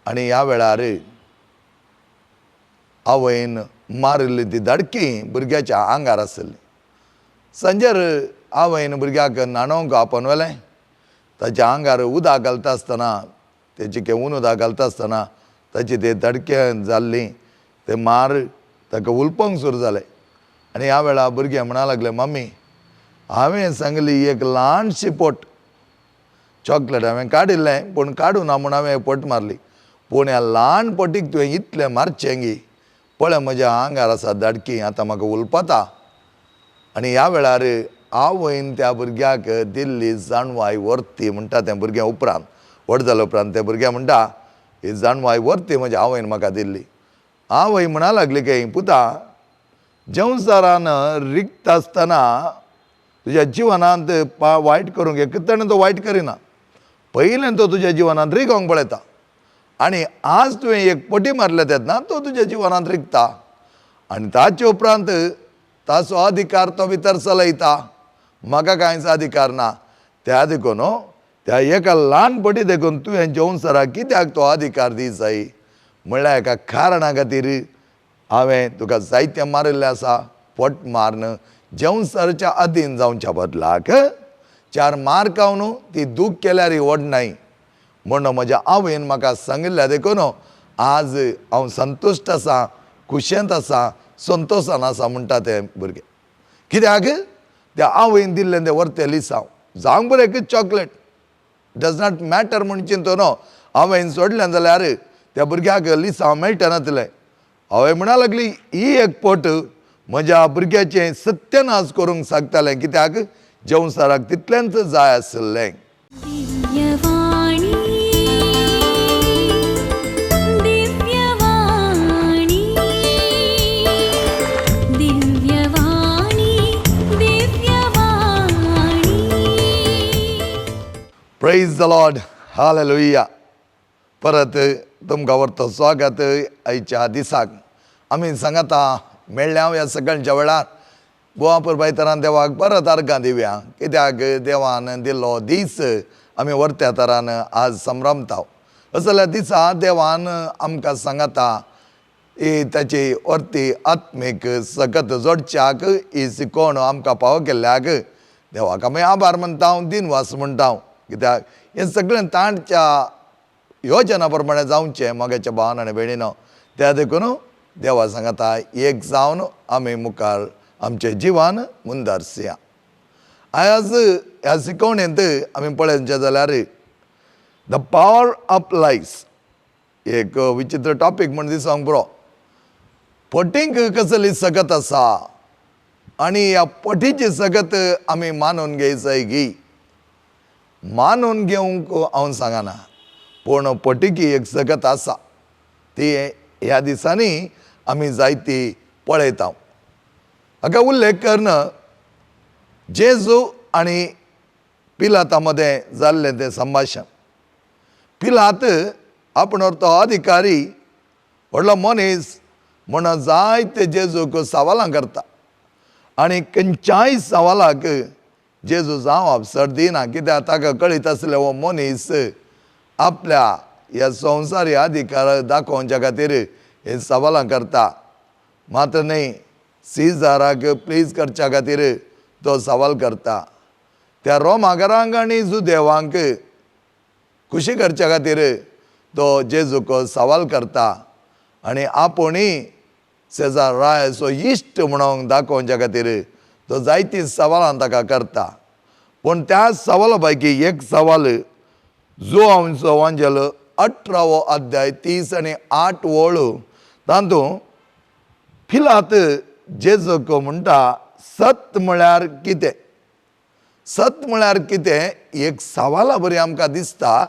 आनी ह्या वेळार आवयन मारिल्ली ती धडकी भुरग्याच्या आंगार आसली. सांजेर आवयन भुरग्याक न्हाणोवंक आपोवन व्हेलें. ताच्या आंगार उदक घालता आसतना, तेची केवून उदक घालता आसतना ताची ती धडकी जाल्ली. ते मार ताका उलपंक सुरू जालें. आनी ह्या वेळार भुरगें म्हणूंक लागलें, मम्मी हांवें सांगली एक ल्हानशी पोट चॉकलेट हांवें काडिल्लें, पूण काडूं ना म्हूण हांवें पोट मारली. पूण ह्या ल्हान पोटीक तुवें इतलें मारचें गी. पळय म्हज्या आंगार आसा धडकी, आतां म्हाका उलपता. आनी ह्या वेळार आवयन त्या भुरग्याक दिल्ली जाणवाय व्हरती म्हणटा तें भुरगें उपरांत व्हड जाले उपरांत तें भुरगें म्हणटा, ही जाणवाय व्हरती म्हज्या आवयन म्हाका दिल्ली. आवय म्हणा लागली की पुता, संवसारान रिक्त आसतना तुज्या जिवनांत वायट करूंक एक ताणें तो वायट करिना. पयलें तो तुज्या जिवनांत रिगोंक पळयता. आनी आज तुवें एक पटी मारल्या तेन्ना तो तुज्या जिवनांत रिगता. आनी ताचे उपरांत ताचो अधिकार तो भितर चलयता. म्हाका कांयच अधिकार ना. त्या देखून त्या एका ल्हान पटी देखून तुवें संवसाराक कित्याक तो अधिकार दी जाय. म्हणल्यार एका कारणा खातीर हांवें तुका जायतें मारिल्लें आसा. पोट मारन संवसाराच्या अधीन जावच्या बदलाक 4 मार खावन ती दूख केल्यार व्हड नाय म्हणून म्हज्या आवयन म्हाका सांगिल्लें देखून आज हांव संतुश्ट आसा, खुशेंत आसा, संतोशान आसा म्हणटा तें भुरगें. कित्याक त्या आवयन दिल्लें तें व्हरतें लिसांव जावंक बरें एक चॉकलेट डज नॉट मॅटर म्हूण चिंतून हांवें सोडलें जाल्यार त्या भुरग्याक लिसांव मेळटनातलें. आवय म्हणा लागली, ही एक पोट म्हज्या भुरग्याचें सत्यनाश करूंक सांगतालें, कित्याक संवसाराक तितलेंच जाय आसलें. Praise the Lord, hallelujah. परत तुमकां व्हरतो स्वागत आयच्या दिसाक. आमी सांगाता मेळ्ळ्या ह्या सकाळच्या वेळार बुवापूर बायतरान देवाक परत अर्गां दिवया. कित्याक देवान दिल्लो दीस आमी व्हरत्या तरान आज संभ्रमता. असल्या दिसा देवान आमकां सांगाता ताची व्हरती आत्मीक सकत जोडच्याक ही शिकोवण आमकां पाव केल्ल्याक देवाक आमी आभार म्हणटा, दिनवास म्हणटा. कित्याक हें सगळें ताणच्या योजना प्रमाणे जावचें मोगाच्या भावान आनी भयणीनो. त्या देखून देवा सांगाता एक जावन आमी मुखार आमचें जिवन मुंदरसया. आज ह्या शिकवणेंत आमी पळयचें जाल्यार द पावर ऑफ लायफ एक विचित्र टॉपीक म्हण दिसोंक बरो. पोटींक कसली सकत आसा आनी ह्या पोटीची सकत आमी मानून घेवचय गी. मानून घेवंक हांव सांगना, पूण पोटीकी एक सकत आसा ती ह्या दिसांनी आमी जायती पळयता. हाका उल्लेख करना जेजू आनी पिलाता मदें जाल्लें तें संभाशण. पिलात आपणो तो अधिकारी व्हडलो मनीस म्हणून जायते जेजूक सवालां करता. आनी खंयच्याय सवालाक जेजू जावप सर दिना. कित्याक ताका कळीत आसलें हो मनीस आपल्या ह्या संवसारी अधिकार दाखोवच्या खातीर हे सवालां करता. मात्र न्ही, सीजाराक प्लीज करच्या खातीर तो सवाल करता. त्या रोमागरांक आनी जुदेवांक खुशी करच्या खातीर तो जेजूक सवाल करता. आनी आपुणूय सेजार रायसो इश्ट म्हणून दाखोवच्या खातीर तो जायतीं सवालां ताका करता. पूण त्या सवाला पैकी एक सवाल जो हांवचो वांजेल 18वो अध्याय 30 आनी 8 वळ तातूंत पिलात जेजूक म्हणटा सत म्हळ्यार कितें. सत म्हळ्यार कितें एक सवाला बरी आमकां दिसता,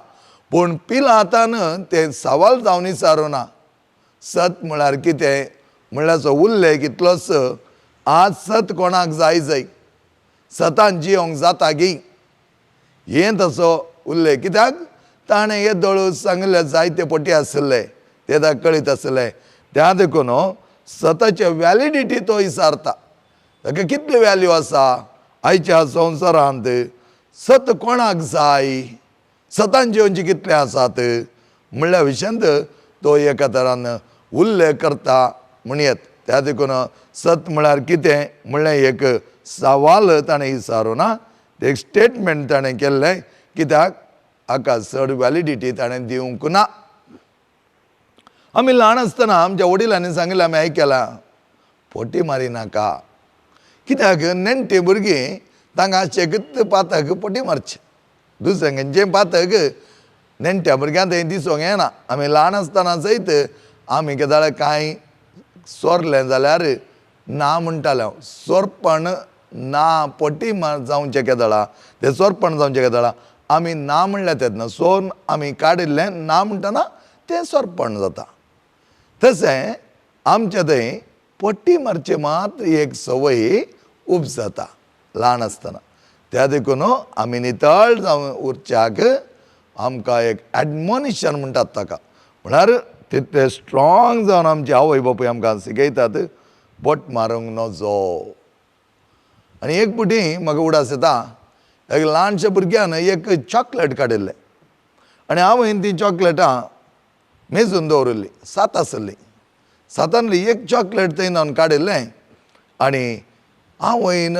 पूण पिलातान तें सवाल जावन विचारूना. सत म्हळ्यार कितें म्हणल्यार उल्लेख इतलोच, आज सत कोणाक जाय सतान जियोंक जाता गी. हें तसो उल्लेख. कित्याक ताणें हे दळू सांगले जायते पटी आसले ते ताका कळीत आसलें. त्या देखून सताचे वॅलिडिटी तो विचारता. ताका कितली वॅल्यू आसा आयच्या संवसारांत. सत कोणाक जाय, सतान जियोवची कितले आसात म्हणल्या विशंत तो एका तरान उल्लेख करता म्हणयत. त्या देखून सत म्हळ्यार कितें म्हणलें एक सवाल ताणें विचारो ना, एक स्टेटमेंट ताणें केल्लें, कित्याक हाका चड वॅलिडिटी ताणें दिवंक ना. आमी ल्हान आसतना आमच्या वडिलांनी सांगिल्लें आमी आयकलां, पोटी मारी नाका. कित्याक नेण्टे भुरगीं तांकां शेगत पातक पोटी मारचें. दुसऱ्यांचें पातक नेण्ट्या भुरग्यांक थंय दिसूंक येना. आमी ल्हान आसतना सयत आमी केदाळ कांय सोरलें जाल्यार ना म्हणटाले हांव. सोरपण ना पोटी जावचें केदाळा, तें सोरपण जावचें केदाळा आमी ना म्हणलें तेन्ना सोर आमी काडिल्लें ना म्हणटना तें सोरपण जाता. तशें आमच्या थंय पोटी मारचें मात एक संवय उब जाता ल्हान आसतना. त्या देखून आमी नितळ जावन उरच्याक आमकां एक एडमोनिशन म्हणटात ताका, म्हळ्यार तितले स्ट्रॉंग जावन आमचे आवय बापूय आमकां शिकयतात पोट मारूंक नजो. आनी एक पुटी म्हाका उडास येता, एक ल्हानशे भुरग्यान एक चॉकलेट काडिल्लें आनी हांवें ती चॉकलेटां मेजून दवरिल्ली. 7 आसली. 7तली एक चॉकलेट थंय जावन काडिल्लें आनी हांवें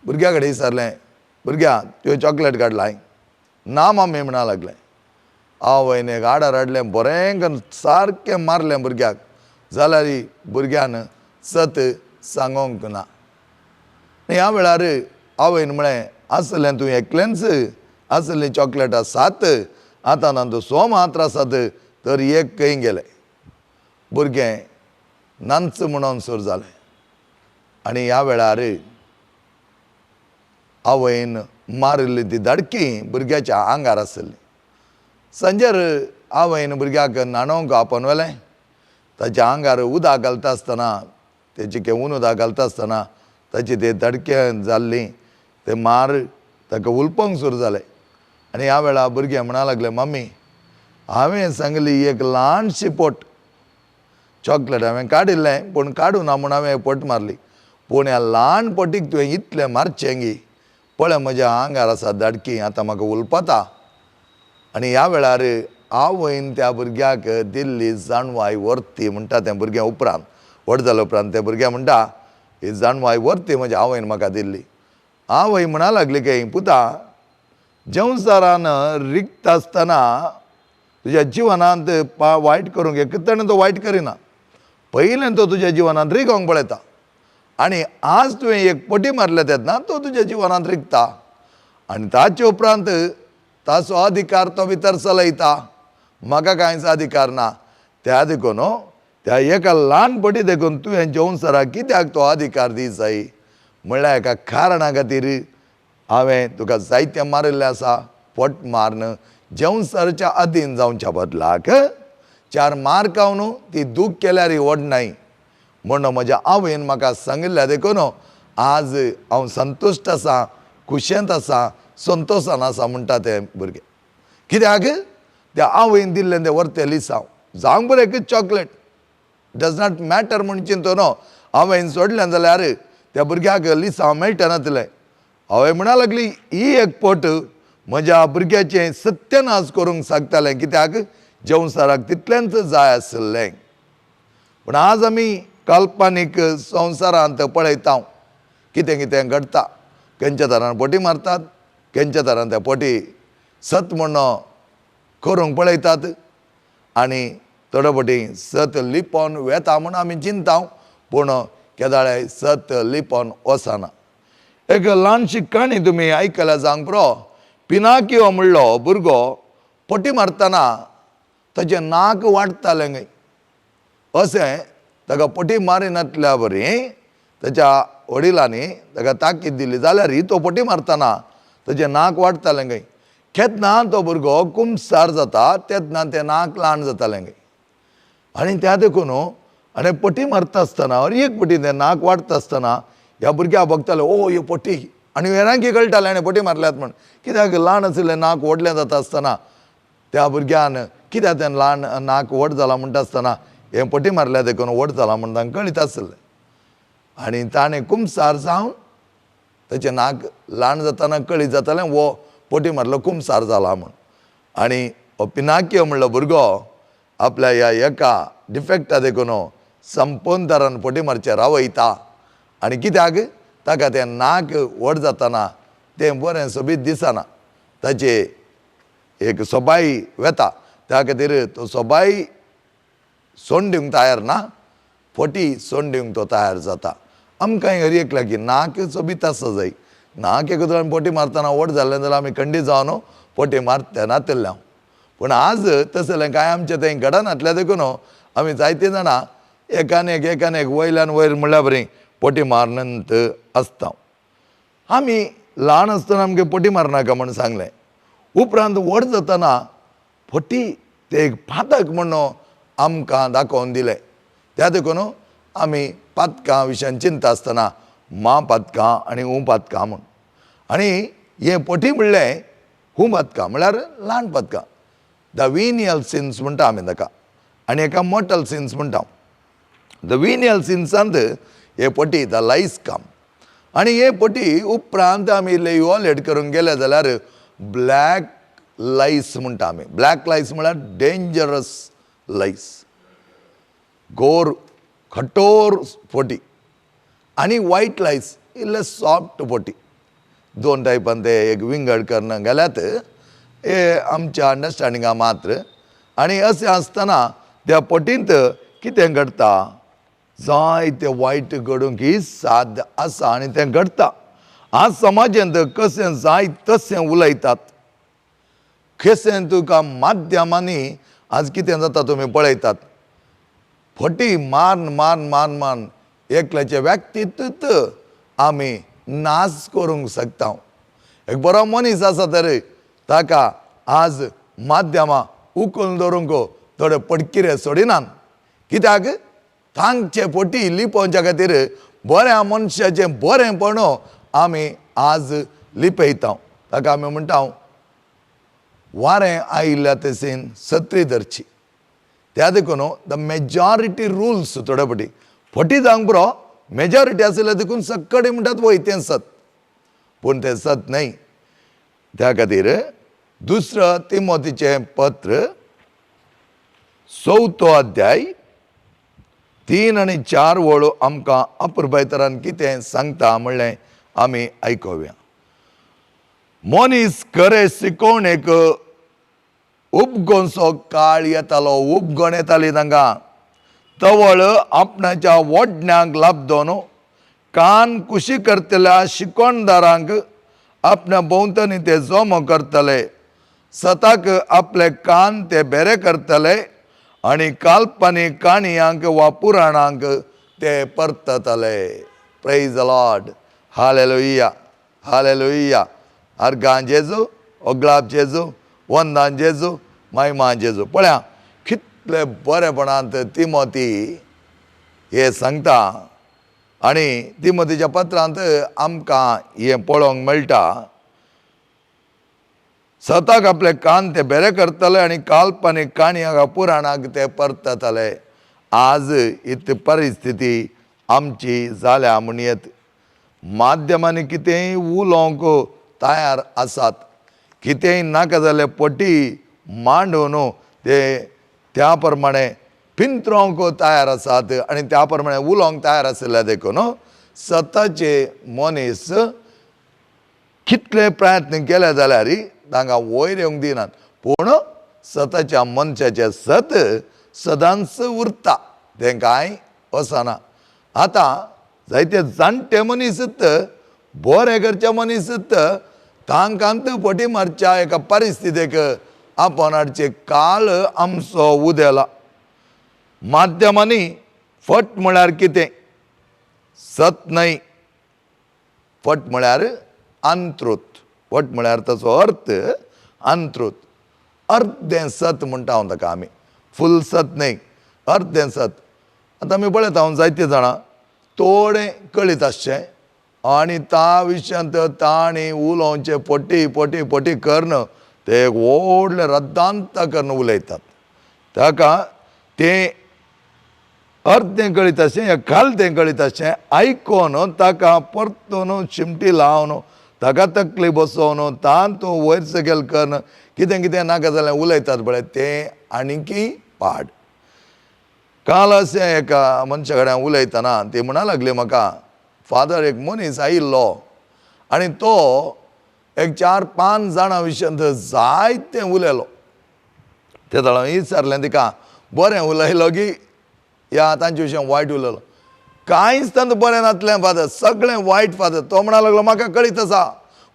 भुरग्या कडेन विचारलें, भुरग्या तुवें चॉकलेट काडलां? ना मम्मी म्हणा लागलें. हांवें एक आडार हाडलें, बरें करून सारकें मारलें भुरग्याक. जाल्यार भुरग्यान सत सांगोंक ना. ह्या वेळार हांवें म्हळें, आसलें तूं एकलेंच, आसलीं चॉकलेटां 7, आतां तांचो 100 मात्र आसात तर एक खंय गेलें. भुरगें नंच म्हणून सुरू जालें. आनी ह्या वेळार हांवें मारिल्ली ती धडकी भुरग्याच्या आंगार आसली. सांजेर हांवें भुरग्याक न्हाणोवंक आपोवन व्हेलें. ताच्या आंगार उदक घालता आसतना, तेची केवून उदक घालता आसतना ताची ते धडके जाल्ली, ते मार ताका उलपंक सुरू जालें. आनी ह्या वेळार भुरगें म्हणा लागलें, मम्मी हांवें सांगली एक ल्हानशी पोट चॉकलेट हांवें काडिल्लें, पूण काडूं ना म्हूण हांवें पोट मारली. पूण ह्या ल्हान पोटीक तुवें इतलें मारचें गी, पळय म्हज्या आंगार आसा धडकी, आतां म्हाका उलपता. आनी ह्या वेळार हांवें त्या भुरग्याक दिल्ली जाणवाय वर्ती म्हणटा तें भुरगें उपरांत व्हड जाल्या उपरांत तें भुरगें म्हणटा, ही जाणवाय वर्ती म्हज्या आवयन म्हाका दिल्ली. आवय म्हणा लागली की पुता, संवसारान रिक्त आसतना तुज्या जिवनांत वायट करूंक एक ताणें तो वायट करिना, पयलें तो तुज्या जिवनांत रिगोंक पळयता. आनी आज तुवें एक पोटी मारल्या तेन्ना तो तुज्या जिवनांत रिगता. आनी ताचे उपरांत ताचो अधिकार तो भितर चलयता. म्हाका कांयच अधिकार ना. त्या देखून त्या एका ल्हान पोटी देखून तुवें संवसाराक कित्याक तो अधिकार दी जाय? म्हणल्यार एका कारणा खातीर हांवें तुका जायतें मारिल्लें आसा. पोट मारन संवसाराच्या अधीन जावच्या बदलाक 4 मार खावन ती दूख केल्यार व्हड नाय म्हणून म्हज्या आवयन म्हाका सांगिल्लें देखून आज हांव संतुश्ट आसा, खुशेंत आसा, संतोशान आसा म्हणटा तें भुरगें. कित्याक त्या आवयन दिल्लें तें व्हरतें लिसांव जावंक बरें एकच चॉकलेट डज नॉट मॅटर म्हूण चिंतून हांवें सोडलें जाल्यार त्या भुरग्याक लिसांव मेळटनातलें. हांवें म्हणा लागली ही एक पोट म्हज्या भुरग्याचें सत्यनाश करूंक सांगतालें, कित्याक संवसाराक तितलेंच जाय आसलें. पूण आज आमी काल्पनीक संवसारांत पळयता कितें कितें घडटा. खंयच्या तरान पोटी मारतात, खंयच्या तरान त्या पोटी सत म्हूण करूंक पळयतात आनी थोडे फावटी सत लिपोवन वेता म्हूण आमी चिंता, पूण केदाळे सत लिपोवन वचना. एक ल्हानशी काणी तुमी आयकल्या जावंक पुरो. पिनाकियो म्हणलो भुरगो पोटी मारतना ताचें नाक वाडटालें खंय. अशें ताका पोटी मारिनातल्या बरी ताच्या वडिलांनी ताका ताकीद दिली, जाल्यार तो पोटी मारतना ताचें नाक वाडटालें खंय. केन्ना तो भुरगो कुमसार जाता तेन्ना तें नाक ल्हान जातालें खंय. आनी त्या देखून आनी पोटी मारता आसतना एक पोटी तें नाक वाडटा आसतना ह्या भुरग्याक बगताले, ओ ही पोटी. आनी हेरांकी कळटालें आनी पोटी मारल्यात म्हण. कित्याक ल्हान आशिल्लें नाक व्हडलें जाता आसतना त्या भुरग्यान कित्याक तें ल्हान नाक व्हड जाला म्हणटा आसतना हें पोटी मारल्या देखून व्हड जाला म्हण तांकां कळीत आसलें. आनी ताणें कुमसार जावन ताचें नाक ल्हान जाताना कळीत जातालें वो पोटी मारलो कुमसार जाला म्हूण. आनी हो पिनाकियो म्हणलो भुरगो आपल्या ह्या एका डिफेक्टा देखून संपोवन तरान पोटी मारचेर वयता आनी कित्याक ताका तें नाक व्हड जातना तें बरें सोबीत दिसना ताचे एक सोबाई वेता त्या खातीर तो सोबाई सोडून दिवंक तयार ना पोटी सोडून दिवंक तो तयार जाता आमकां हर एक लागीं नाक सोबीत आसा जाय नाक एक पोटी मारतना व्हड जालें जाल्यार आमी खंडीत जावन पोटी मारते नातिल्ल्या पूण आज तसलें कांय आमचें थंय घडनातलें देखून आमी जायतीं जाणां एकान एक वयल्यान वयर म्हणल्यार बरी पोटी मारनंत आसता आमी ल्हान आसतना आमगे पोटी मारनाका म्हूण सांगलें उपरांत व्हड जातना पोटी ते एक पातक म्हणून आमकां दाखोवन दिलें त्या देखून आमी पातकां विशयान चिंता आसतना पातकां आनी पातकां म्हूण आनी हें पोटी म्हणलें पातकां म्हळ्यार ल्हान पातकां द विनियल सिन्स म्हणटा आमी ताका आनी एका मोर्टल सिन्स म्हणटा द विनियल सिन्सांत हे पोटी द लायस कम आनी हे पोटी उपरांत आमी इवॉल्युएट करूंक गेले जाल्यार ब्लॅक लायस म्हणटा आमी ब्लॅक लायस म्हळ्यार डेंजरस लायस घोर कठोर पोटी आनी वायट लायस इल्ले सॉफ्ट पोटी दोन टायपान ते एक विंगड करून गेल्यात हे आमच्या अंडरस्टँडिंगा मात्र आनी अशें आसतना त्या पोटींत कितें घडटा जायते वायट घडोवंक ही साध्य आसा आनी तें घडटा आज समाजांत कशें जाय तशें उलयतात कशें तुका माध्यमांनी आज कितें जाता तुमी पळयतात फटी मारन मारन मारन मारन एकल्याचें व्यक्तित्व आमी नाश करूंक शकता एक बरो मनीस आसा तर ताका आज माध्यमां उखलून दवरूंक थोडे पडकिरे सोडिनात कित्याक तांचे पोटी लिपोवच्या खातीर बऱ्या मनशाचें बरेंपण आमी आज लिपयता ताका आमी म्हणटा वारें आयिल्ल्या तशें सत्री धरची त्या देखून द मेजॉरिटी रुल्स थोडे फाटी फटी जावंक बरो मेजॉरिटी आसल्या देखून सक्कडी म्हणटात वय तें सत पूण तें सत न्हय त्या खातीर दुसरं तिमोथीचें पत्र 4 अध्याय 3 आनी 4 वळो आमकां अपुरबाय तरान कितें सांगता म्हणलें आमी आयकोवया मनीस खरें शिकोवणेक उपगोवचो काळ येतालो उपगोण येताली तांकां तवळ आपणाच्या वडण्यांक लाभदोन कान कुशी करतल्या शिकोणदारांक आपणा भोंवतणी ते जोमो करतले सताक आपले कान ते बेरे करतले आनी काल्पनीक काणयांक वा पुराणांक ते परततले praise the Lord hallelujah hallelujah अर्गां जेजू ओगलाब जेजू वंदान जेजू महिमा जेजू पळया कितले बरेपणांत तिमोथी हे सांगता आनी तिमोथीच्या पत्रांत आमकां हें पळोवंक मेळटा सताक आपले कान ते बेरे करतले आनी काल्पनीक काणयांक पुराणाक ते परततले आज इत परिस्थिती आमची जाल्या म्हणयत माध्यमांनी कितेंय उलोवंक तयार आसात कितेंय नाका जाल्यार पटी मांडून ते त्या प्रमाणे पिंत्रोवंक तयार आसात आनी त्या प्रमाणे उलोवंक तयार आसल्या देखून सताचे मनीस कितले प्रयत्न केले जाल्यार तांकां वयर येवंक दिनात पूण सताच्या मनशाचें सत सदांच उरता तें कांय वचना आतां जायते जाणटे मनीसच बरे करचे मनीसच तांकांत फटी मारच्या एका परिस्थितीक आपण हाडचे काळ आमचो उदेला माध्यमांनी फट म्हळ्यार कितें सत न्हय फट म्हळ्यार अनट्रूथ फट म्हळ्यार ताचो अर्थ अनट्रूथ अर्दें सत म्हणटा हांव ताका आमी फूल सत न्हय अर्दें सत आतां आमी पळयता हांव जायते जाणां थोडें कळीत आसचें आनी त्या विशयांत तांणी उलोवचें पटी पटी पटी करन ते व्हडले रद्दांत करून उलयतात ताका तें अर्दें कळीत आसचें या कालतें कळीत आसचें आयकोन ताका परतून चिमटी लावन ताका तकली बसोवन तान तूं वयर सकयल करन कितें कितें नाका जाल्यार उलयतात पळय तें आनीकी पाड. काल अशें एका मनशा कडेन उलयतना ती म्हणा लागली म्हाका, फादर एक मनीस आयिल्लो आनी तो एक 4-5 जाणां विशयी जायतें उलयलो. ते हांवें विचारलें तिका, बरें उलयलो की या तांचे विशयी वायट उलयलो? कांयच तांकां बरें नासलें फादर, सगळें वायट फादर. तो म्हणा लागलो म्हाका कळीत आसा,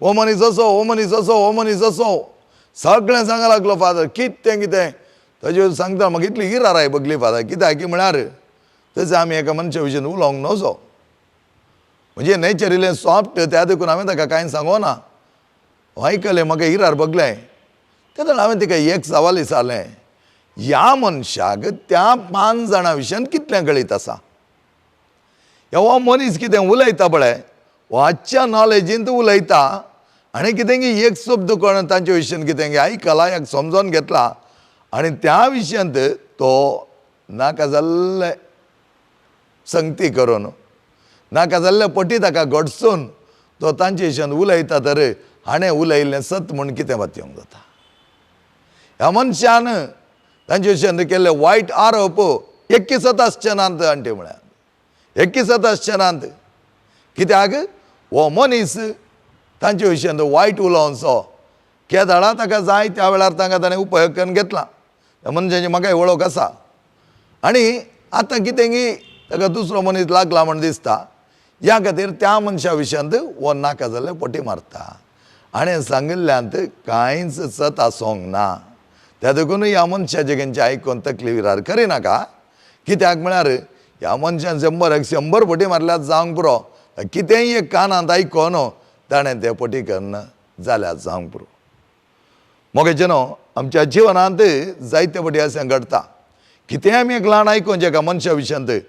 हो मनीस असो, हो मनीस असो, हो मनीस असो, सगळें सांगूंक लागलो फादर, कितें कितें. ताजे सांगता म्हाका इतली हिराराय बगली फादर, कित्याक की म्हळ्यार तशें आमी एका मनशा विशयी उलोवंक नजो. म्हणजे नेचर इलें सॉफ्ट, त्या देखून हांवें ताका कांय सांगो ना. आयकलें म्हाका हिरार बगलें. तेन्ना हांवें तिका एक सवाल विचारलें, ह्या मनशाक त्या 5 जाणां विशयी कितलें कळीत आसा? हो मनीस कितें उलयता पळय, वाच्या नॉलेजींत उलयता आनी कितें की एक शब्द कळना तांचे विशयी कितें की आयकलां, एक समजोन घेतला आनी त्या विशयंत तो नाका जाल्ले संगती करून, नाका जाल्ले पटी ताका घडसून तो तांचे विशयी उलयता तर हाणें उलयल्लें सत म्हूण कितें वातयोंक जाता? ह्या मनशान तांचे विशयी केल्ले वायट आरोप एक्कीसत आसचे नात. आनी ते म्हळ्यार एक्कीसत आसचे नात. कित्याक हो मनीस तांचे विशयी वायट उलोवचो केदाळा ताका जाय त्या वेळार तांकां ताणें उपयोग करून घेतला. त्या मनशाची म्हाकाय वळख आसा. आनी आतां कितें की ताका दुसरो मनीस लागला म्हण दिसता, ह्या खातीर त्या मनशा विशयी हो नाका जाल्ले पटी मारता. हाणें सांगिल्ल्यांत कांयच सत आसोंक ना. त्या देखून ह्या मनशाचें खंयचें आयकून तकली विरार करिनाका. कित्याक म्हळ्यार ह्या मनशान 100 पटी मारल्यार जावंक पुरो, कितेंय एक कानांत आयकोन ताणें तें पटी करना जाल्यार जावंक पुरो. मोगेचे न्हू, आमच्या जिवनांत जायते पटी अशें घडटा. कितेंय आमी एक ल्हान आयकोनचें एका मनशा विशयी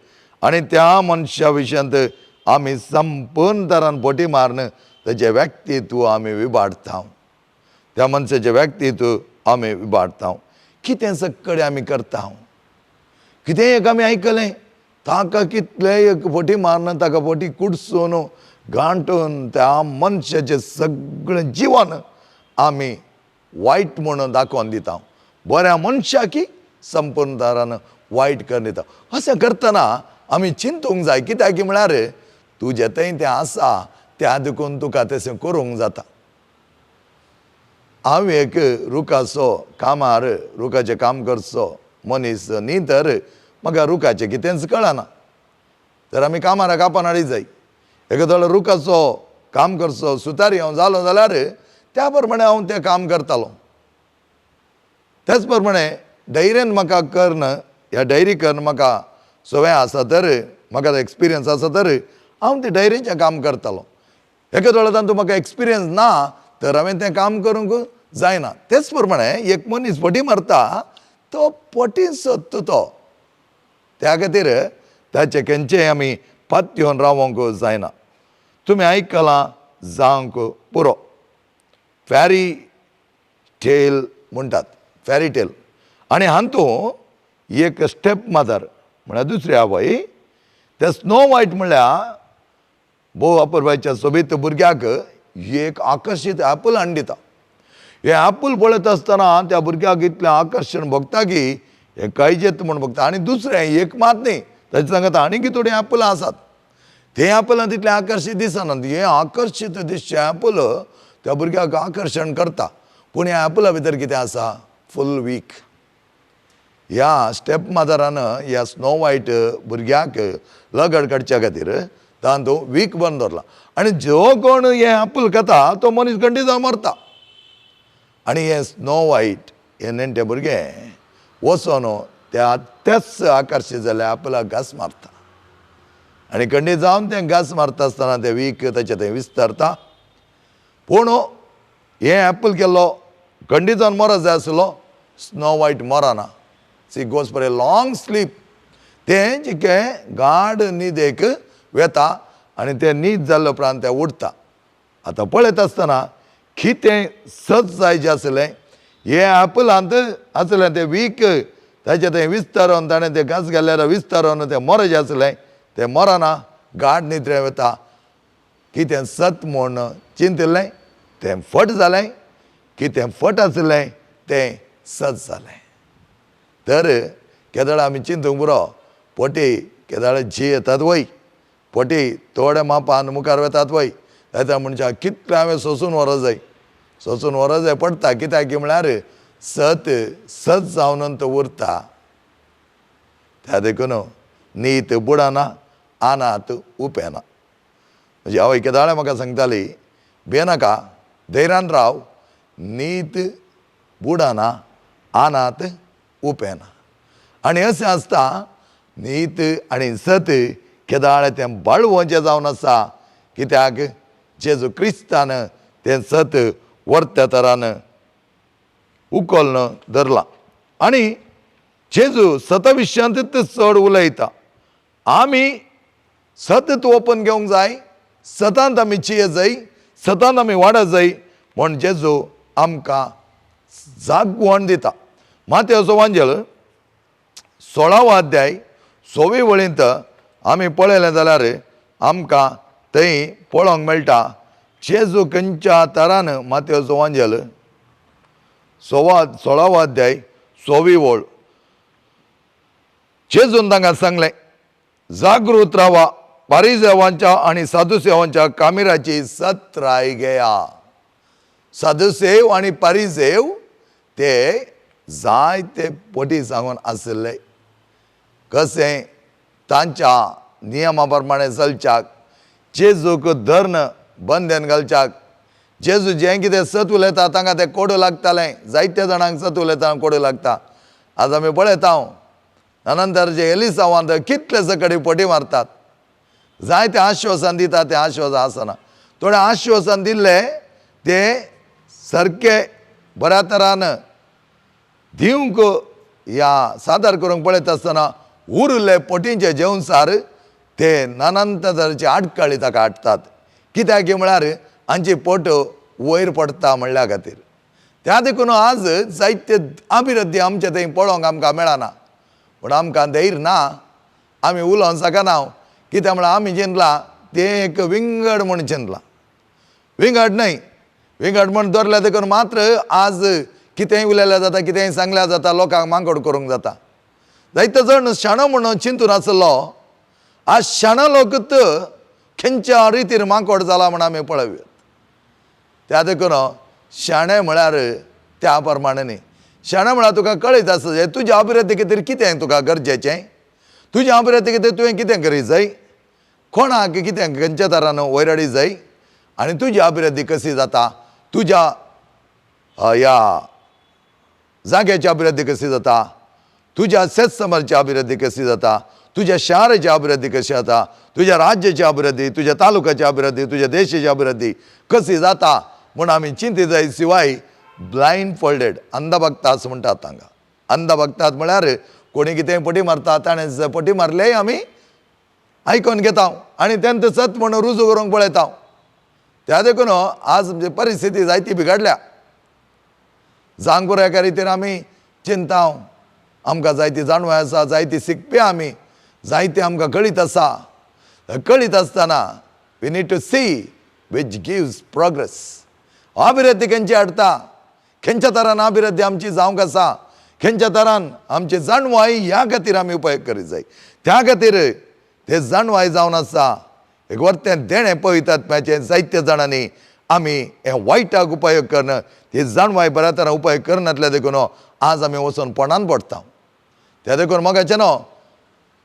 आनी त्या मनशा विशयी आमी संपूर्ण तरान पटी मारन तेजे व्यक्तित्व आमी विबाडटा. त्या मनशाचें व्यक्तित्व आमी विबाडटा. कितें सक्कडें आमी करता. कितेंय एक आमी आयकलें, ताका कितलेय एक पटी मारन ताका पटी कुडसून गांठून त्या मनशाचें सगळें जिवन आमी वायट म्हणून दाखोवन दिता. बऱ्या मनशाकी संपूर्ण तरान वायट करून दिता. अशें करतना आमी चिंतूंक जाय. कित्याक की म्हळ्यार तुजें थंय तें आसा त्या देखून तुका तशें करूंक जाता. हांव एक रुखाचो कामार, रुखाचें काम करचो मनीस न्ही, तर म्हाका रुखाचें कितेंच कळना. तर आमी कामाराक आपण हाडी जाय. एकादो रुखाचो काम करचो सुतारी हांव जालो जाल्यार त्या प्रमाणे हांव तें काम करतालो. तेच प्रमाणे डैरेन म्हाका करन, ह्या डैरी करन म्हाका सवय आसा तर, म्हाका एक्सपिरियन्स आसा तर हांव ते डैरीचें काम करतालो. एकादो वेळा तातूंत म्हाका एक्सपिरियन्स ना तर हांवें तें काम करूंक जायना. तेच प्रमाणे एक मनीस पटी मारता तो पटी सोदता तो. त्या खातीर ताचे खंयचेय आमी पात्योन रावोंक जायना. तुमी आयकलां जावंक पुरो. फॅरी टेल म्हणटात, फॅरी टेल. आनी हातूंत एक स्टेप मदर म्हळ्यार दुसरी आवय, ते स्नो वायट म्हणल्यार भोव वापरपाच्या सोबीत भुरग्याक एक आकर्शीत ॲपल हाडून दिता. हे ॲपल पळयत आसतना त्या भुरग्याक इतलें आकर्शण भोगता की हे कायजेत म्हूण भोगता. आनी दुसरें एक मात न्ही, ताचे सांगता आनीक थोडीं ॲपलां आसात. ते ॲपलां तितलें आकर्शीत दिसनात. हे आकर्शीत दिसचें ॲपल त्या भुरग्याक आकर्शण करता. पूण ह्या ॲपला भितर कितें आसा? फूल वीक. ह्या स्टेप मदरान ह्या स्नो वायट भुरग्याक लगड काडच्या खातीर तातूंत वीक बंद दवरला. आनी जो कोण हे ॲपल खाता तो मनीस गंडी जावन मरता. आनी हे स्नो वायट हे नेणटे भुरगें वचोन त्या तेच आकर्शीत जाल्ल्या ॲपलाक घास मारता. आनी खंडी जावन तें घास मारता आसतना तें वीक ताचें थंय विस्तारता. पूण हें ॲपल केल्लो खंडी जावन मरत जाय आसलो, स्नो वायट मरना. She goes for a long sleep. तें जिकें गाढ न्हिदेक वेता आनी तें न्हीद जाल्लो उपरांत तें उठता. आतां पळयत आसतना कितें सच जायचें आसलें, हे ॲपलांत आसलें तें वीक ताचें थंय विस्तारोन ताणें तें घास घाल्यार विस्तारोन तें मरचें आसलें, तें मरना, गाढ न्हिद्रे वेता. कितें सत म्हूण चिंतिल्लें तें फट जालें, कितें फट आसलें तें सत जालें. तर केदाळ आमी चिंतूंक पुरो पोटी केदाळ जी येतात वय, पोटी थोड्या मापान मुखार वतात वय, जाल्यार मनशाक कितलें हांवें सोंसून व्हरों जाय, सोंसून व्हरों जाय पडटा. कित्याक की म्हळ्यार सत सत जावन तो उरता. त्या देखून नीत बुडाना, आनात उपेना. म्हणजे आवय केदाळे म्हाका सांगताली, भियेनाका, धैर्यान राव, नीत बुडाना, आनात उपेना. आनी अशें आसता, नीत आनी सत केदाळे तें बाळवोचें जावन आसा. कित्याक जेजू क्रिस्तान तें सत वर्त्या तरान उखोलन धरलां. आनी जेजू सता विशयांतूच चड उलयता. आमी सतत ओपन घेवंक जाय, सतांत आमी चिये जाय, सतांत आमी वाडत जाय म्हूण जेजू आमकां जागवण दिता. मातेचो वांजेल 16 अध्याय 6 वळींत आमी पळयलें जाल्यार आमकां थंय पळोवंक मेळटा जेजू खंयच्या तरान मातेचो वांजेल 16 अध्याय 6 वळ. जेजून तांकां सांगलें, जागृत रावा, फारिसेवांच्या आनी सादुसेवांच्या कामिराची सत राय घेया. सादुसेव आनी फारिसेव ते जायते पोटी सांगून आसले कशें तांच्या नियमा प्रमाणे चलच्याक, जेजूक धर्न बंधन घालच्याक. जेजू जें कितें सत उलयता तांकां तें कोडू लागतालें. जायत्या जाणांक सत उलयतना कोडू लागता. आज आमी पळयता नंतर जे एलिसावांत कितले सकडी पोटी मारतात, जायते आश्वासन दितात, तें आश्वासन आसना. थोडें आश्वासन दिल्लें तें सारकें बऱ्या तरान दिवंक या सादर करूंक पळयता आसतना उरले पोटींचे जेवणसार ते नानांत तरेची आडकाळी ताका हाडटात. कित्याक म्हळ्यार हांची पोट वयर पडटा म्हणल्या खातीर. त्या देखून आज जायते अभिवृद्धी आमचे थंय पळोवंक आमकां मेळना. पूण आमकां धैर्य ना, आमी उलोवंक शकना. कित्याक म्हळ्यार आमी चिंतलां तें एक विंगड म्हूण चिंतलां. विंगड न्हय, विंगड म्हूण धरल्या देखून मात्र आज कितेंय उलयल्यार जाता, कितेंय सांगल्यार जाता, लोकांक मांगड करूंक जाता. जायतो जण शाणो म्हणून चिंतून आसलो, आज शाणा लोकूच खंयच्या रितीन मांकोड जाला म्हूण आमी पळयतात. त्या देखून शाणे म्हळ्यार त्या प्रमाणे न्ही. शाणे म्हळ्यार तुका कळीत आसता तुज्या अभिवृद्धी खातीर कितें तुका गरजेचें, तुज्या अभिवृद्धी खातीर तुवें कितें करीत जाय, कोणाक कितें खंयच्या तरान वैरडी जाय, आनी तुजी अभिवृद्धी कशी जाता, तुज्या ह्या जाग्याची अभिवृद्धी कशी जाता, तुज्या शेत समाजाची अभिवृद्धी कशी जाता, तुज्या शाराची अभिवृद्धी कशी जाता, तुज्या राज्याची अभिवृद्धी, तुज्या तालुक्याची अभिवृद्धी, तुज्या देशाची अभिवृद्धी कशी जाता म्हूण आमी चिंतीत जाय. शिवाय ब्लायंड फोल्डेड अंधभक्त असं म्हणटात तांकां. अंधभक्तात म्हळ्यार कोणी कितें पटी मारता ताणें पटी मारलेय आमी आयकून घेता आनी तेंत सत म्हणून रुजू करूंक पळयता. त्या देखून आज परिस्थिती जायती बिगडल्या. जांग पुरो एका रितीन आमी चिंता, आमकां जायती जाणवाय आसा, जायती शिकपी आमी, जायते आमकां कळीत आसा. कळीत आसतना we need to see which gives progress. अभिवृद्धी खंयची हाडटा, खंयच्या तरान अभिवृद्धी आमची जावंक आसा, खंयच्या तरान आमची जाणवाय ह्या खातीर आमी उपेग करीत जाय. त्या खातीर ते जाणवाय जावन आसा एक वर्तें देणें पळयतात जायत्या जाणांनी आमी हे वायटाक उपयोग करना, ती जाणवाय बऱ्या तरान उपयोग करनातल्या देखून आज आमी वचून पोंडान पडटा. त्या देखून मोगाचें न्हू,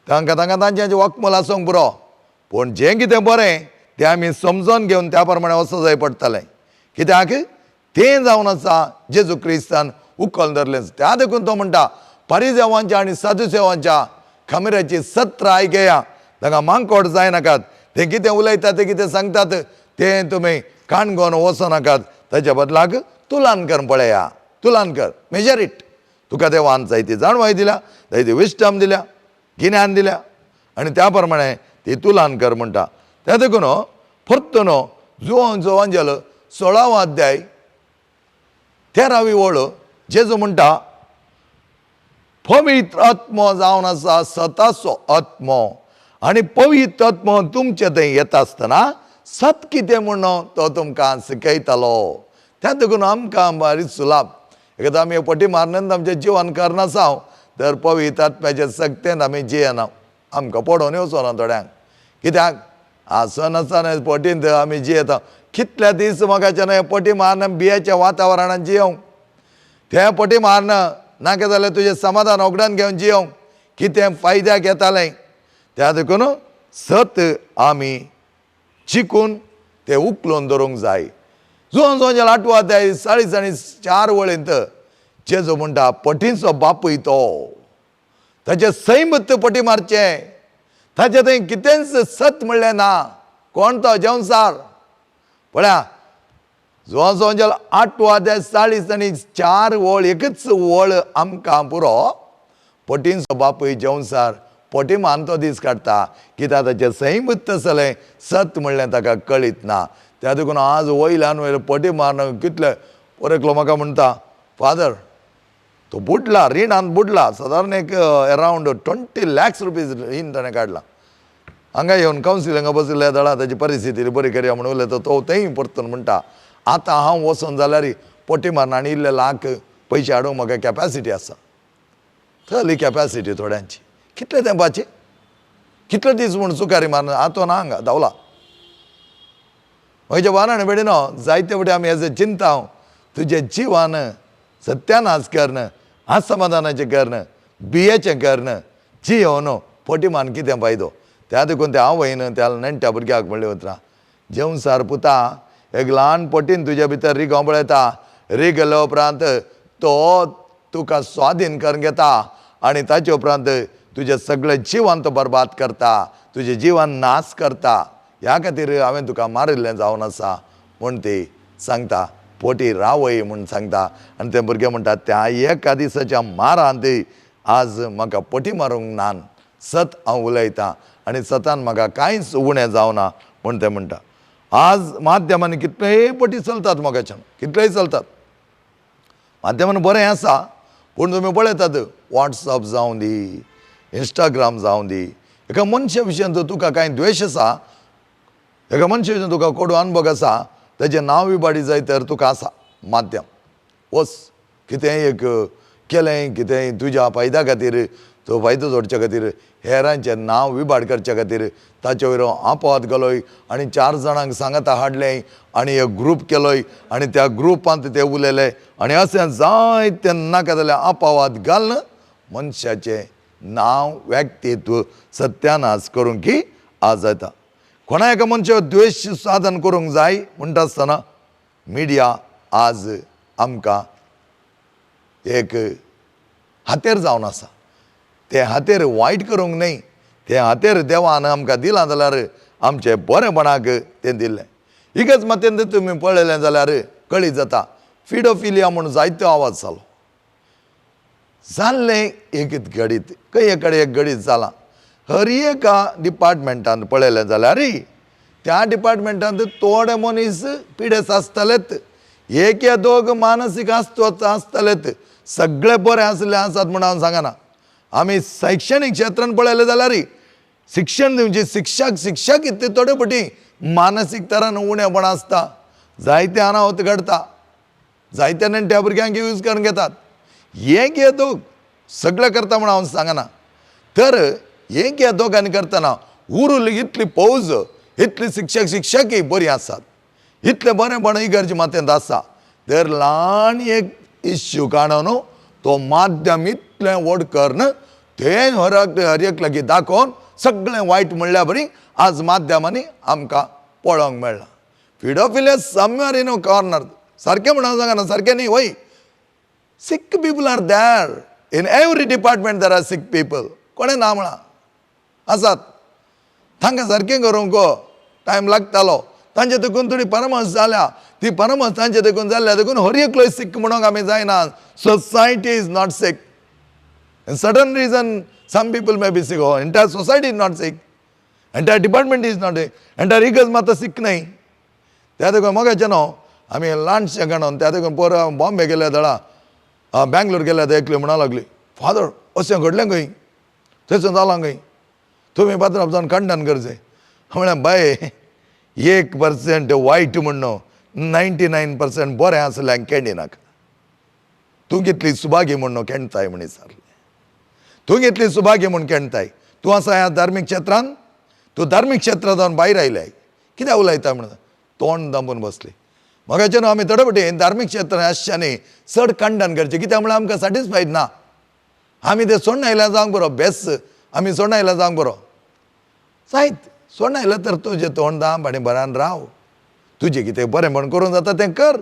तांकां तांचें वखमूल आसूंक पुरो, पूण जें कितें बरें तें आमी समजोन घेवन त्या प्रमाणे वचूं जाय पडटलें. कित्याक तें जावन आसा जेजू क्रिस्तान उखल धरलें. त्या देखून तो म्हणटा फारिसेवांच्या आनी सादुसेवांच्या खामिराची सत राय घेया, तांकां मांकोड जायनाकात. ते कितें उलयतात, ते कितें सांगतात तें तुमी कान घेवन वचो नाकात. ताच्या बदलाक तुलान कर पळया, तुलान कर, मेजर इट. तुका देवान जायती जाणवाय दिल्या, जायती विस्टम दिल्या, गिन्यान दिल्या आनी त्या प्रमाणे ती तुलान कर म्हणटा. त्या देखून परतून जुवांचो वांजेल 16 अध्याय 13वी वळ जेजू म्हणटा पवित्र आत्मो जावन आसा सताचो आत्मो, आनी पवित्र आत्मो तुमचे थंय येता आसतना सत कितें म्हणून तो तुमकां शिकयतलो. त्या देखून आमकां बरी सुलाभ. एकदां आमी पटी मारनंत आमचें जिवन करना जावं तर पवित्र आत्म्याचे सक्तेन आमी जियेना. आमकां पडोवन येवचो ना थोड्यांक. कित्याक आसन आसतना पटींत आमी जियेता. कितले दीस मोगाच्यान हे पटी मारन बियेच्या वातावरणांत जियोंक. ते पटी मारन नाका जाल्यार तुजें समाधान ओगडान घेवन जियोंक कितें फायद्याक येतालें. त्या देखून सत आमी चिकून ते उखलून दवरूंक जाय. जुन 8 अध्याय 44 वळेंत जेजू म्हणटा पटीचो बापूय तो. ताचे सैमत पटी मारचे. ताचे थंय कितेंच सत म्हणलें ना. कोण तो जेवसार. पळया जुन 8 अध्याय 44 वळ एकच वळ आमकां पुरो. पटीचो बापूय जेवसार पटी मान तो दीस काडटा. कित्याक ताचें सैमत जालें सत म्हणलें ताका कळीत ना. त्या देखून आज वयल्यान वयर पटी मारन कितले परेकलो म्हाका म्हणटा फादर तो बुडला रिणान बुडला. सादारण एक अरावंड 20 lakhs रुपीज रीण ताणें काडला. हांगा येवन कावन्सिलिंगा बसले दळा ताची परिस्थिती बरी करया म्हणून उलयता. तो थंय परतून म्हणटा आतां हांव वचून जाल्यार पटी मारन आनी इल्ले लाख पयशे हाडूंक म्हाका कॅपॅसिटी आसा. थली कॅपॅसिटी थोड्यांची. कितले तेंपाची कितले दीस म्हूण सुखारी मारन आतो ना हांगा धांवला. म्हज्या वानान बेडीनो जायते फावटी आमी हेजे चिंता तुजें जिवन सत्यानाश करण असमाधानाचें करण बियेचें करण जियोन पटी मान कितें फायदो. त्या देखून त्या आवयन त्या नेण्ट्या भुरग्याक म्हणलें वता जेवसार पुता एक ल्हान पटीन तुजे भितर रिगो पळयता. रिगले उपरांत तो तुका स्वाधीन करून घेता आनी ताचे उपरांत तुजें सगळें जिवन तो बरबाद करता. तुजें जिवन नाश करता. ह्या खातीर हांवें तुका मारिल्लें जावन आसा म्हूण ती सांगता. पोटी रावय म्हूण सांगता. आनी ते भुरगे म्हणटा त्या एका दिसाच्या मारांत आज म्हाका पटी मारूंक ना. सत हांव उलयतां आनी सतान म्हाका कांयच उणें जावना म्हूण ते म्हणटा. आज माध्यमांनी कितलेय पटी चलतात मोगाच्यान कितलेय चलतात. माध्यमान बरें आसा पूण तुमी पळयतात वॉट्सअप जावं दी इंस्टाग्राम जावं दी. एका मनशा विशयान जर तुका कांय द्वेश आसा एका मनशा विशयान तुका कोडू अनुभव आसा तेजें नांव इबाडी जाय तर तुका आसा माध्यम. वच कितेंय एक केलें कितेंय तुज्या फायद्या खातीर तो फायदो जोडच्या खातीर हेरांचें नांव विबाड करच्या खातीर ताचे वयर आपोवत गेलोय आनी 4 जाणांक सांगाता हाडलें आनी एक ग्रूप केलोय आनी त्या ग्रुपांत ते उलयले आनी अशें जायते नाका जाल्यार आपोवत घालन मनशाचें नांव व्यक्तित्व सत्यानाश करूंक की आज जाता. कोणा एका मनशाचो द्वेश साधन करूंक जाय म्हणटा आसतना मिडिया आज आमकां एक हातेर जावन आसा. ते हातेर वायट करूंक न्हय. ते हातेर देवान आमकां दिलां जाल्यार आमचे बरेपणाक तें दिल्लें. हिगच मातयेन तुमी पळयलें जाल्यार कळीत जाता फिडोफिलिया म्हणून जायतो आवाज जालो. जाल्लें एक घडीत खंय कडेन एक घडीत जालां. हर एका डिपार्टमेंटान पळयलें जाल्यार त्या डिपार्टमेंटांत थोडे मनीस पिडेस आसतलेच. एक या दोग मानसीक आस्वस्थ आसतलेच. सगळे बरे आसले आसात म्हूण हांव सांगना. आमी शैक्षणीक क्षेत्रांत पळयलें जाल्यार शिक्षण दिवचे शिक्षक इतले थोडे फावटी मानसीक तरान उणेपण आसता. जायते अनाहुत घडता. जायते नेण्ट्या भुरग्यांक यूज करून घेतात. एक या दोग सगळें करता म्हूण हांव सांगना. तर एक या दोगांनी करतना उरिल्ली इतली फौज इतली शिक्षकय बरी आसात. इतले बरेपण इगर्जे मातयेंत आसा. तर ल्हान एक इश्यू काडून तो माध्यम इतलें व्हड करन तें हर एक लागीं दाखोवन सगळें वायट म्हणल्या बरी आज माध्यमांनी आमकां पळोवंक मेळ्ळां. फिडोफिलिया समवेअर इन अ कॉर्नर. सारकें म्हणून सांगना सारकें न्ही वय. Sick people are there in every department there are sick people. कोणें ना म्हणा आसात. तांकां सारकें करूंक टायम लागतालो. तांचे देखून थोडी परमस जाल्या. ती परमस तांचे देखून जाल्ल्या देखून हर एकलोय सीक म्हणूंक आमी जायना. Society is not sick. In certain region some people may be sick. Entire society is not sick. Entire department is not sick. Entire इगज मात सीक न्हय. त्या देखून मोगाचें न्हू आमी ल्हानशें गणोवन त्या देखून पोर बॉम्बे गेले दळा बँगलोर गेले ते एकले म्हणूंक लागली फादर अशें घडलें खंय थंयसून जालां खंय तुमी पात्रांव जावन खंडन करचें. हांव म्हणलें बाय 1% वायट म्हणणो 99% बरें आसल्यान केणी नाका. तूं कितली सुभागी म्हणणो केणताय म्हणी सारलें. तूं कितली सुभागी म्हूण केणताय. तूं आसा ह्या धार्मीक क्षेत्रांत, तूं धार्मीक क्षेत्रांत भायर आयलाय, कित्याक उलयता म्हणून तोंड दांबून बसली. मगाच्यान आमी थोडे फावटी धार्मीक क्षेत्रांत आसच्यांनी चड खंडन करचें, कित्याक म्हळ्यार आमकां सॅटिस्फायड ना. आमी ते सोडून आयल्या जावंक बरो, बेस आमी सोडून आयल्या जावंक बरो. जायत सोडून आयल्या तर तुजें तोंड दांब आनी बऱ्यान राव. तुजें कितें बरें म्हण करूंक जाता तें कर.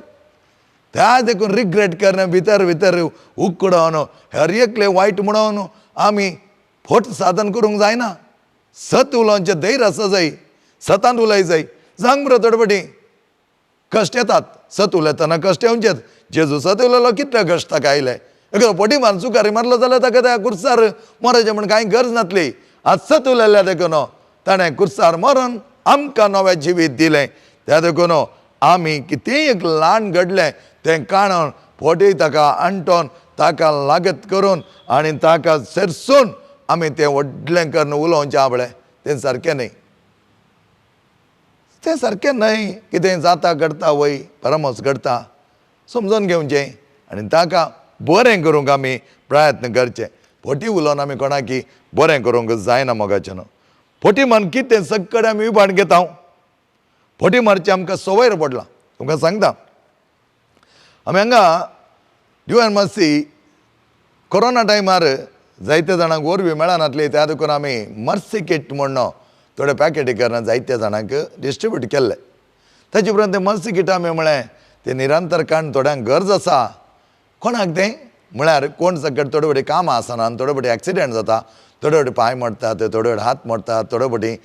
त्या देखून रिग्रेट करना भितर भितर उकडोन हर एकले वायट म्हणून आमी फोट साधन करूंक जायना. सत उलोवचें धैर्य आसा जाय, सतांत उलय जाय. सांग बरो थोडे फावटी कश्ट येतात, सत उलयतना कश्ट येवचेच. जेजू सत उलयलो कितले कश्ट ताका आयले. एखादो पोटी मारून सुकारी मारलो जाल्यार ताका त्या कुर्सार मरचें म्हण कांय गरज नासली. आज सत उलयल्या देखून ताणें कुर्सार मरून आमकां नवें जिवीत दिलें. त्या देखून आमी कितेंय एक ल्हान घडलें तें काणून पोटी ताका अंटोन ताका लागत करून आनी ताका सेरसून आमी तें व्हडलें करून उलोवचें आपलें तें सारकें न्ही. तें सारकें न्हय. कितें जाता घडता वय परमोस घडता समजून घेवचें आनी ताका बरें करूंक आमी प्रयत्न करचे. फोटी उलोवन आमी कोणाकी बरें करूंक जायना. मोगाचें फोटी म्हण कितें सगळें आमी विभाण घेता. फोटी मारची आमकां संवय पडला. तुमकां सांगता आमी हांगा दिव्यावानी कोरोना टायमार जायते जाणांक वरवीं मेळनासली. त्या देखून आमी मर्सी किट म्हणून थोडे पॅकेटी करून जायत्या जाणांक डिस्ट्रिब्यूट केल्ले. ताचे उपरांत ते मर्सी किट आमी म्हळें ते निरंतर काण थोड्यांक गरज आसा. कोणाक तें म्हळ्यार कोण सकट थोडे फावटी कामां आसना आनी थोडे फावटी एक्सिडेंट जाता, थोडे फावटी पांय मोडटात, थोडे फावटी हात मोडटात, थोडे फावटी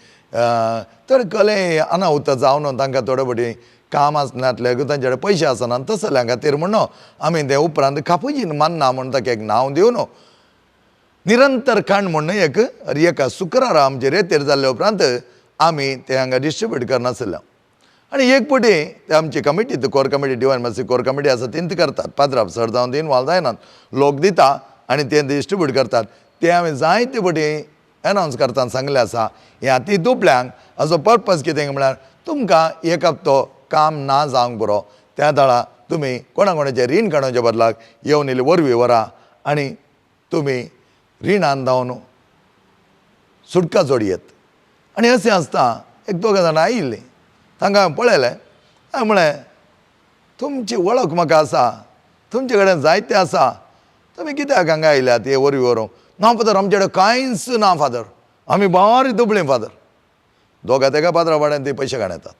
थोडे कले अनाहुत जावन तांकां थोडे फावटी काम आसनातले तांचे कडेन पयशे आसना. तसल्या खातीर म्हणून आमी ते उपरांत कापुजीन मान्ना म्हूण ताका एक नांव दिवन निरंतर खाण म्हणून एक एका शुक्रार आमचे रेतेर जाल्ले उपरांत आमी ते हांगा डिस्ट्रिब्यूट करनासले. आनी एक फावटी ते आमची कमिटी कोर कमिटी दिव्यावानी कोर कमिटी आसा ती करतात. पाद्रा सर जावन इनवॉल्व जायनात, लोक दिता आनी ते डिस्ट्रिब्यूट करतात. ते हांवें जायते फावटी एनावन्स करतना सांगलें आसा. ह्या ती दुपल्यांक हाजो पर्पज कितें म्हळ्यार तुमकां एक हप्तो काम ना जावंक बरो त्या दाळा तुमी कोणा कोणाचें रीण काडोवचे बदलाक येवन इल्ली वरवीं वरा आनी तुमी रिणान जावन सुटका जोडयेत. आनी अशें आसता एक दोग जाणां आयिल्लीं तांकां हांवें पळयलें. हांवें म्हळें तुमची वळख म्हाका आसा, तुमचे कडेन जायतें आसा, तुमी कित्याक हांगा आयल्यात हे वरवीं व्हरूंक. ना फादर आमचे कडेन कांयच ना फादर, आमी बारीक दुबळीं फादर. दोगां तेका पाद्रा वाड्यान ते पयशे काण येतात.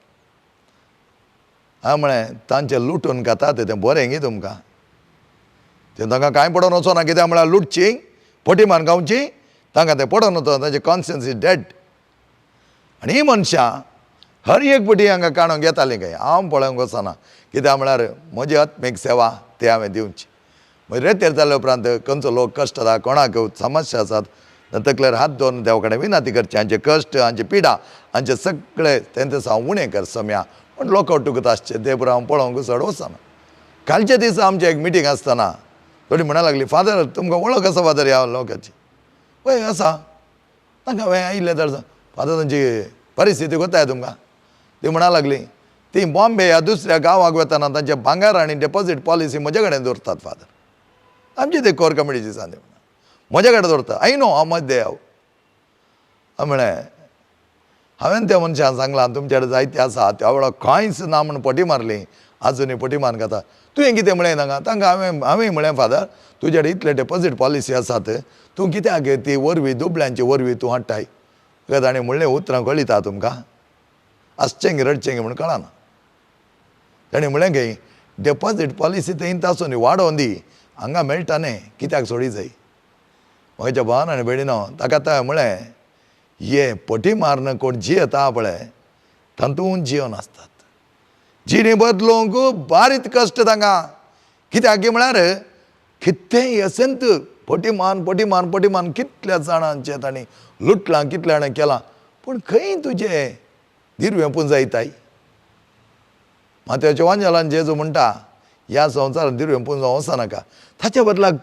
हांवें म्हळें तांचे लुटून घेतात तें बरें न्ही तुमकां. तें तांकां कांय पडोन वचोना. कित्याक म्हळ्यार लुटची फोटी मारून गावची तांकां तें पडोन वचोना. तांचे कॉन्शियन्स इज डेड. आनी ही मनशां हर एक फावटी हांगा काणूंक येतालीं काय हांव पळोवंक वचना. कित्याक म्हळ्यार म्हजी आत्मीक सेवा ते हांवें दिवची. मागीर रेतेर जाल्या उपरांत खंयचो लोक कश्ट जाता, कोणाक समस्या आसात, तकलेर हात दवरून देवा कडेन विनंती करची. हांचे कश्ट, हांचे पिडा, हांचे सगळे तेंचे हांव उणें कर सम्या पूण लोक तुका आसचे ते पुरो हांव पळोवंक चड वचना. कालच्या दिसा आमची एक मिटींग आसतना थोडी म्हणा लागली फादर तुमकां वळख आसा फादर ह्या लोकांची. पळय आसा. तांकां हांवें आयिल्लें तर फादर तांची परिस्थिती कोताय तुमकां. ती म्हणा लागली ती बॉम्बे ह्या दुसऱ्या गांवाक वतना तांचे भांगार आनी डेपॉझीट पॉलिसी म्हजे कडेन दवरतात फादर. आमची ते कोर कमिटीची सांगली म्हणा म्हजे कडेन दवरता. आय नो हांव मत दे हांव म्हळें हांवें त्या मनशान सांगलां तुमचे कडेन जायते आसा त्या वेळार कांयच ना म्हूण पटी मारली. आजुनी पटी मारून घेता. तुवें कितें म्हळें तांकां हांवें म्हळें फादर तुजे कडेन इतले डेपॉझीट पॉलिसी आसात तूं कित्याक ती वरवीं दुबळ्यांची वरवीं तूं हाडटाय. ताणें म्हणलें उतरां कळिता तुमकां आसचें गे रडचें गे म्हूण कळना. ताणें म्हळें गे डेपॉझीट पॉलिसी तें आसूं वाडोवन दी हांगा मेळटा न्ही कित्याक सोडी जाय. म्हज्या भावान आनी भयणीनो ताका आतां म्हळें हे पटी मारन कोण जी येता पळय तातूंत जिवन आसतात. जिणी बदलोवंक बारीक कश्ट तांकां. कित्याक म्हळ्यार कितेंय असेंत पटी मान कितल्या जाणांचे तांणी लुटलां कितल्या जाणां केलां पूण खंय तुजें दिरवें पुंजयताय. मातयेच्या वांजेलान जेजू म्हणटा ह्या संवसारांत दिरवें पुंजोवंक वचनाका. ताचे बदलाक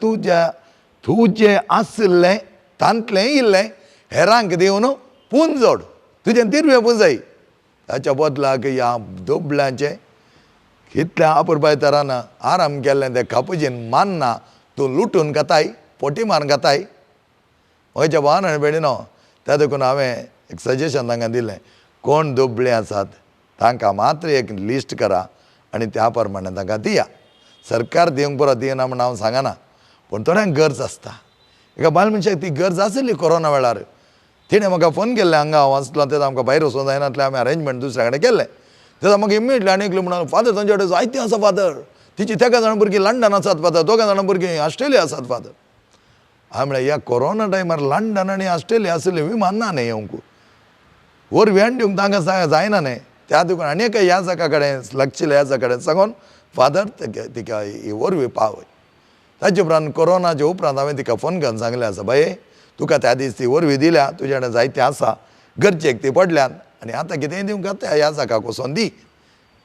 तूं जें आसलें तांतलें इल्लें हेरांक दिवन पुंजोड तुजें दिरवें पुंजय. ताच्या बदलाक ह्या दुबळ्यांचे इतल्या अपुरबाय तरान आराम केल्लें तें खापुजीन मानना तूं लुटून घेताय पोटी मारून घेताय. म्हज्या भावान आनी भयणीनो, त्या देखून हांवें एक सजेशन तांकां दिलें, कोण दुबळे आसात तांकां मात्र एक लिस्ट करा आनी त्या प्रमाणे तांकां दिया. सरकार दिवंक बरो दिना म्हण हांव सांगना, पूण थोड्यांक गरज आसता. एका बायल मनशाक ती गरज आसली कोरोना वेळार. तिणें म्हाका फोन केल्ले, हांगा हांव आसलो तेन्ना आमकां भायर वचूंक जायनासलें, हांवें अरेंजमेंट दुसऱ्या कडेन केल्लें. तेन्ना म्हाका इमिडियटली आनी एकलो म्हणून, फादर तांचे कडेन जायतीं आसा फादर, तिची 3 जाणां भुरगीं लंडन आसात फादर, 2 जाणां भुरगीं ऑस्ट्रेलिया आसात फादर. हांवें म्हळें ह्या कोरोना टायमार लंडन आनी ऑस्ट्रेलिया आसली विमान न्ही येवंक, वर व्हॅन दिवंक तांकां जायना न्ही. त्या देखून आनी एका ह्या जाका कडेन लक्षिल्ल्या ह्या जाका कडेन सांगून फादर तिका ही वरवीं पावय. ताचे उपरांत कोरोनाच्या उपरांत हांवें तिका फोन करून सांगलें आसा, बाये तुका त्या दीस ती वरवीं दिल्या, तुजे कडेन जायतें आसा, गरजेक ती पडल्यात आनी आतां कितेंय दिवंक जाता ह्या जाकाक वचोन दी,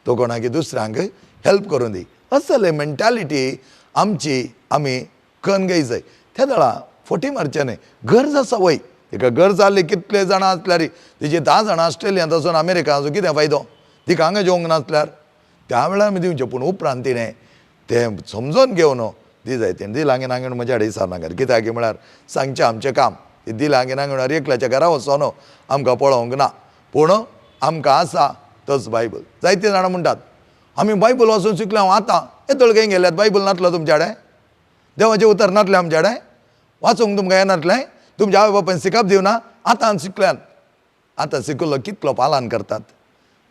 तो कोणाक दुसऱ्यांक हेल्प करून दी. असले मेंटॅलिटी आमची आमी करून घेवंक जाय. त्या वेळा फोटी मारचे न्ही, गरज आसा वय, तिका गरज आसली कितले जाणां आसल्यार तिची 10 जाणां ऑस्ट्रेलियांत वचून अमेरिका वचून कितें फायदो, तिका हांगा जेवंक नासल्यार त्या वेळार आमी दिवचें. पूण उपरांत तिणें तें समजोन घेवन दी जाय. तेणें दिलां आंगेन आंगेन म्हज्या कडेन विचारनाका, कित्याक म्हळ्यार सांगचें आमचें काम. ती दिलां आंगेन आंगेन एकल्याच्या घरा वचोन आमकां पळोवंक ना, पूण आमकां आसा तोच बायबल. जायते जाणां म्हणटात आमी बायबल वचून शिकले, हांव आतां येतोळ खंय गेल्यात, बायबल नासलो तुमचे कडेन, देवाचें उतर नासलें आमचे कडेन, वाचूंक तुमकां येनासलें, तुमच्या आवय बापायन शिकप दिवना, आतां शिकल्यात. आतां शिकलो कितलो पालन करतात.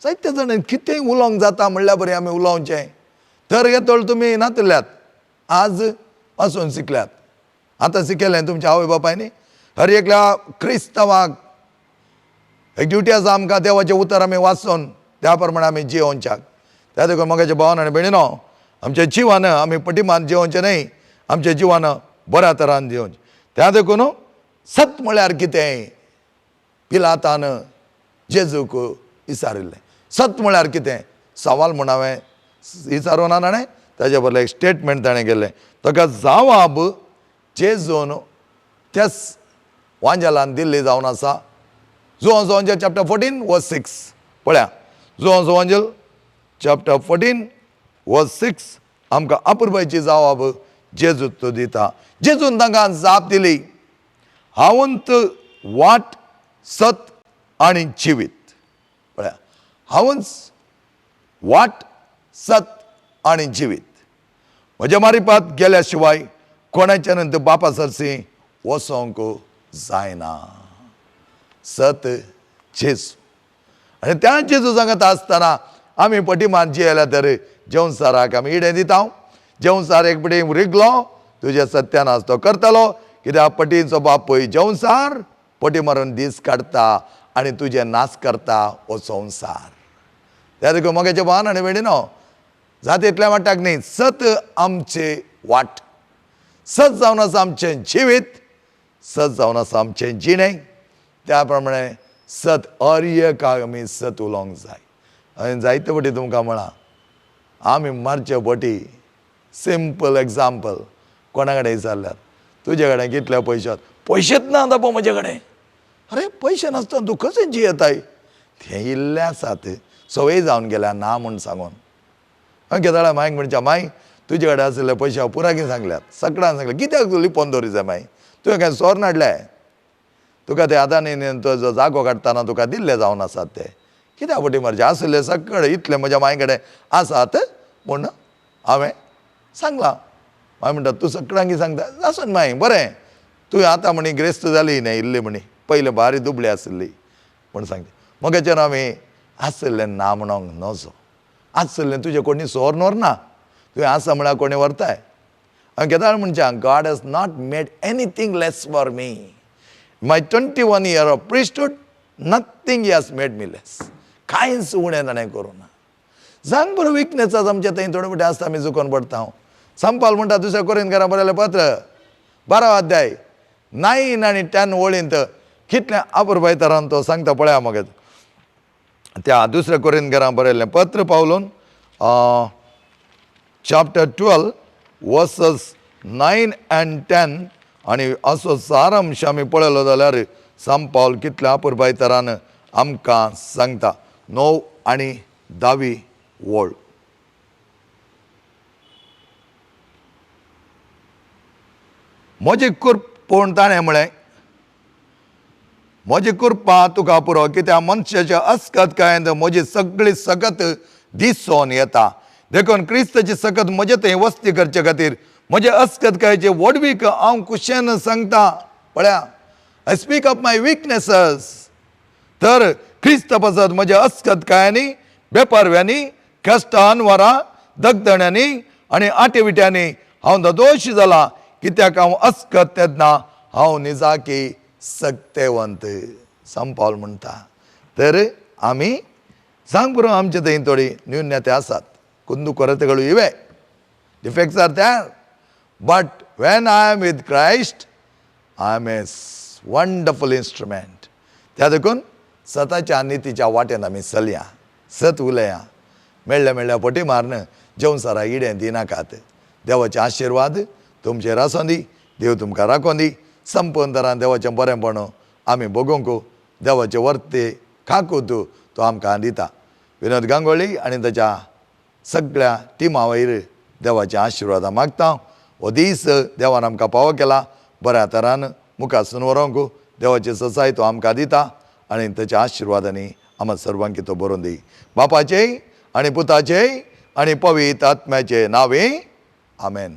जायते जाण कितेंय उलोवंक जाता म्हणल्यार बरें आमी उलोवचें. तर येतोळ तुमी नातल्यात, आज वाचून शिकल्यात, आतां शिकयलें तुमच्या आवय बापायनी. हर एकल्या क्रिस्तवाक एक ड्युटी आसा आमकां देवाचें उतर आमी वाचून त्या प्रमाणे आमी जियोवच्याक. त्या देखून मोगाच्या भावान आनी भयणीनो, आमच्या जिवान आमी पटिमान जियोवचें न्ही, आमच्या जिवान बऱ्या तरान जियोवचें. त्या देखून सत म्हळ्यार कितें पिलातान जेजूक विचारिल्लें. सत म्हळ्यार कितें सवाल म्हूण हांवें विचारूं ना ताणें, ताचे बदला एक स्टेटमेंट ताणें केल्लें. ताका जवाब जेजून त्याच वांजेलान दिल्ली जावन आसा. जुवांचो वांजेल चॅप्टर 14 वर्स 6 पळया. जुवांचो वांजेल चॅप्टर 14 वर्स 6 आमकां अपुरबायची जवाब जेजूत तो दिता. जेजून तांकां जाप दिली, हांवूंत वाट सत आनी जिवीत. पळया, हांवूच वाट सत आनी जिवीत. म्हज्या मारिपात गेल्या शिवाय कोणाच्यान बापा सरसी वचोंक जायना. सत जेजू. आनी त्या जेजू सांगत आसतना आमी पटिमान जियेल्या तर जेवसाराक आमी इडे दिता. जेवसार एक पटी रिगलो, तुज्या सत्यानास तो करतलो, कित्याक पटीचो बाप पळय जेवसार पटी मारून दीस काडटा आनी तुजें नाश करता हो संवसार. त्या देखून मोगाच्या भावान आनी भयणीनो, जाता इतल्या वाटाक न्ही, सत आमचे वाट, सत जावन आसा आमचें जिवीत, सत जावन आसा आमचें जिणें. त्या प्रमाणे सत अर्यकाक आमी सत उलोवंक जाय. हांवें जायते फावटी तुमकां म्हळां, आमी मारचे फावटी सिंपल एग्जाम्पल कोणा कडेन विचारल्यार, तुजे कडेन कितले पयशे आसात? पयशेच ना पळय म्हजे कडेन. अरे पयशे नासतना तूं कशें जियेताय? ते इल्ले आसात, सवय जावन गेल्या ना म्हूण सांगून. केदाळा मायक म्हणच्या, माय तुजे कडेन आशिल्ले पयशे हांव पुराकीन सांगल्यात, सकाळान सांगल्यात, कित्याक तूं लिपोवन दवरिजा माय? तुवें काय सोर नाडले? तुका ते आदानी तो जो जागो काडटाना तुका दिल्ले जावन आसात ते, कित्याक फावटी मारचे? आशिल्ले सगळे इतले म्हज्या माय कडेन आसात म्हूण हांवें सांगलां. माय म्हणटा तूं सगळ्यांक सांगता? आसून माय बरें, तूं आतां म्हणी ग्रेस्त जाली न्ही इल्ली म्हणी, पयले भारी दुबळी आसली म्हूण सांगता. मगेच्यान आमी आसलें ना म्हणोंक नजो. आसलें तुजें कोणी सोर ना, तुवें आसा म्हळ्यार कोणी व्हरताय. हांवें केदाळ म्हणच्या, God has not made anything less for me. My 21 year of priesthood, nothing he has made me less. कांयच उणें ताणें करूं ना. सांग बरो विकनेस आसा आमच्या थंय, थोडे फावटी आसता आमी चुकोवन पडटा. हांव संपाल म्हणटा दुसऱ्या कोरिंथकारांक बरयलें पत्र 12 अध्याय 9 आनी 10 वळींत कितलें अपुरबाय तरान तो सांगता पळया. मग त्या दुसऱ्या कोरिंथकारांक बरयल्लें पत्र पावलून chapter 12 verses 9 and 10 आनी असो सारांश आमी पळयलो जाल्यार संपाल कितल्या अपुरबाय तरान आमकां सांगता. 9 आणि 10 वोळ. म्हजी कुर्प पळोवन ताणें म्हळें, म्हजी कुर्पा तुका पुरो, कित्याक मनशाच्या अस्खतकायेंत म्हजी सगळी सकत दिसून येता. देखून क्रिस्ताची सकत म्हजे थंय वस्ती करचे खातीर म्हजे अस्खतकायेचे वडवीक हांव कुशेन सांगता. पळया, I speak of my weaknesses. तर क्रिस्त पासत म्हज्या अस्खतकायांनी, बेपारव्यांनी, कश्टान, वरां, दगदण्यांनी आनी आटेविट्यांनी हांव दोशी जाला. कित्याक हांव अस्खत तेन्ना हांव निजाकी सक्तेवंत. संपावल म्हणटा. तर आमी सांग बरो, आमचे थंय थोडी न्यूनते आसात, कुंदुಕೊರತೆಗಳು ಇವೆ, defects are there. But when I am with Christ I am a wonderful instrument. त्या देखून सताच्या नितीच्या वाटेन आमी चलया, सत उलया, मेळ्ळ्या पटी मारन जेवन सारा इडें दिनाकात. देवाचे आशिर्वाद तुमचेर आसूं दी. देव तुमकां राखों दी. संपूर्ण तरान देवाचें बरेंपण आमी भोगूंक देवाचे वर्ते खाकूत तो आमकां दिता. विनोद गांगोळी आनी ताच्या सगळ्या टिमा वयर देवाचे आशिर्वाद मागता. हो दीस देवान आमकां फावो केला. बऱ्या तरान मुखार सून व्हरूंक देवाची ससाय तो आमकां दिता आनी ताच्या आशिर्वादांनी आम्हा सर्वांक तो बरोवन दी. बापाचेय आनी पुताचेय आनी पवित्र आत्म्याचे नांवे. आमेन.